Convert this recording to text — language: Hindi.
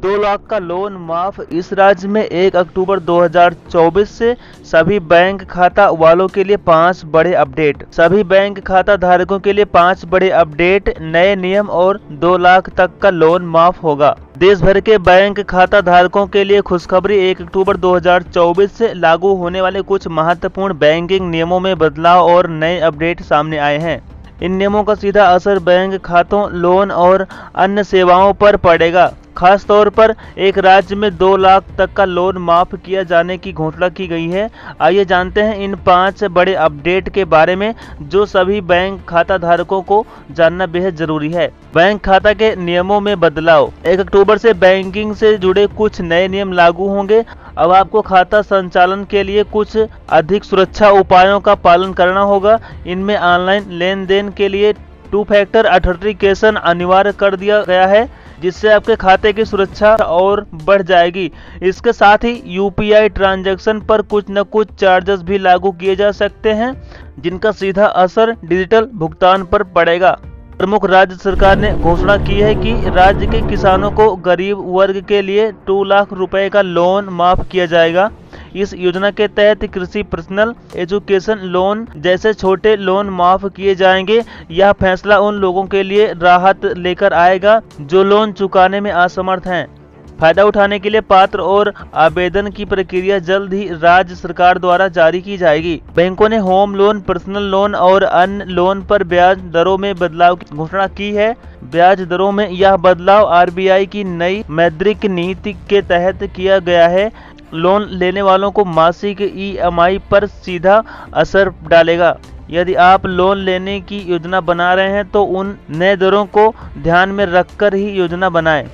2 लाख का लोन माफ। इस राज्य में 1 अक्टूबर 2024 से सभी बैंक खाता वालों के लिए 5 बड़े अपडेट। सभी बैंक खाता धारकों के लिए 5 बड़े अपडेट, नए नियम और 2 लाख तक का लोन माफ होगा। देश भर के बैंक खाता धारकों के लिए खुशखबरी। 1 अक्टूबर 2024 से लागू होने वाले कुछ महत्वपूर्ण बैंकिंग नियमों में बदलाव और नए अपडेट सामने आए हैं। इन नियमों का सीधा असर बैंक खातों, लोन और अन्य सेवाओं पर पड़ेगा। खास तौर पर एक राज्य में 2 लाख तक का लोन माफ किया जाने की घोषणा की गई है। आइए जानते हैं इन 5 बड़े अपडेट के बारे में जो सभी बैंक खाता धारकों को जानना बेहद जरूरी है। बैंक खाता के नियमों में बदलाव। 1 अक्टूबर से बैंकिंग से जुड़े कुछ नए नियम लागू होंगे। अब आपको खाता संचालन के लिए कुछ अधिक सुरक्षा उपायों का पालन करना होगा। इनमें ऑनलाइन लेन देन के लिए 2 फैक्टर ऑथेंटिकेशन अनिवार्य कर दिया गया है, जिससे आपके खाते की सुरक्षा और बढ़ जाएगी। इसके साथ ही यूपीआई ट्रांजैक्शन पर कुछ न कुछ चार्जेस भी लागू किए जा सकते हैं, जिनका सीधा असर डिजिटल भुगतान पर पड़ेगा। प्रमुख राज्य सरकार ने घोषणा की है कि राज्य के किसानों को गरीब वर्ग के लिए 2 लाख रुपए का लोन माफ किया जाएगा। इस योजना के तहत कृषि, पर्सनल एजुकेशन लोन जैसे छोटे लोन माफ किए जाएंगे। यह फैसला उन लोगों के लिए राहत लेकर आएगा जो लोन चुकाने में असमर्थ हैं। फायदा उठाने के लिए पात्र और आवेदन की प्रक्रिया जल्द ही राज्य सरकार द्वारा जारी की जाएगी। बैंकों ने होम लोन, पर्सनल लोन और अन्य लोन पर ब्याज दरों में बदलाव की घोषणा की है। ब्याज दरों में यह बदलाव आरबीआई की नई मौद्रिक नीति के तहत किया गया है। लोन लेने वालों को मासिक ईएमआई पर सीधा असर डालेगा। यदि आप लोन लेने की योजना बना रहे हैं तो उन नए दरों को ध्यान में रखकर ही योजना बनाएं।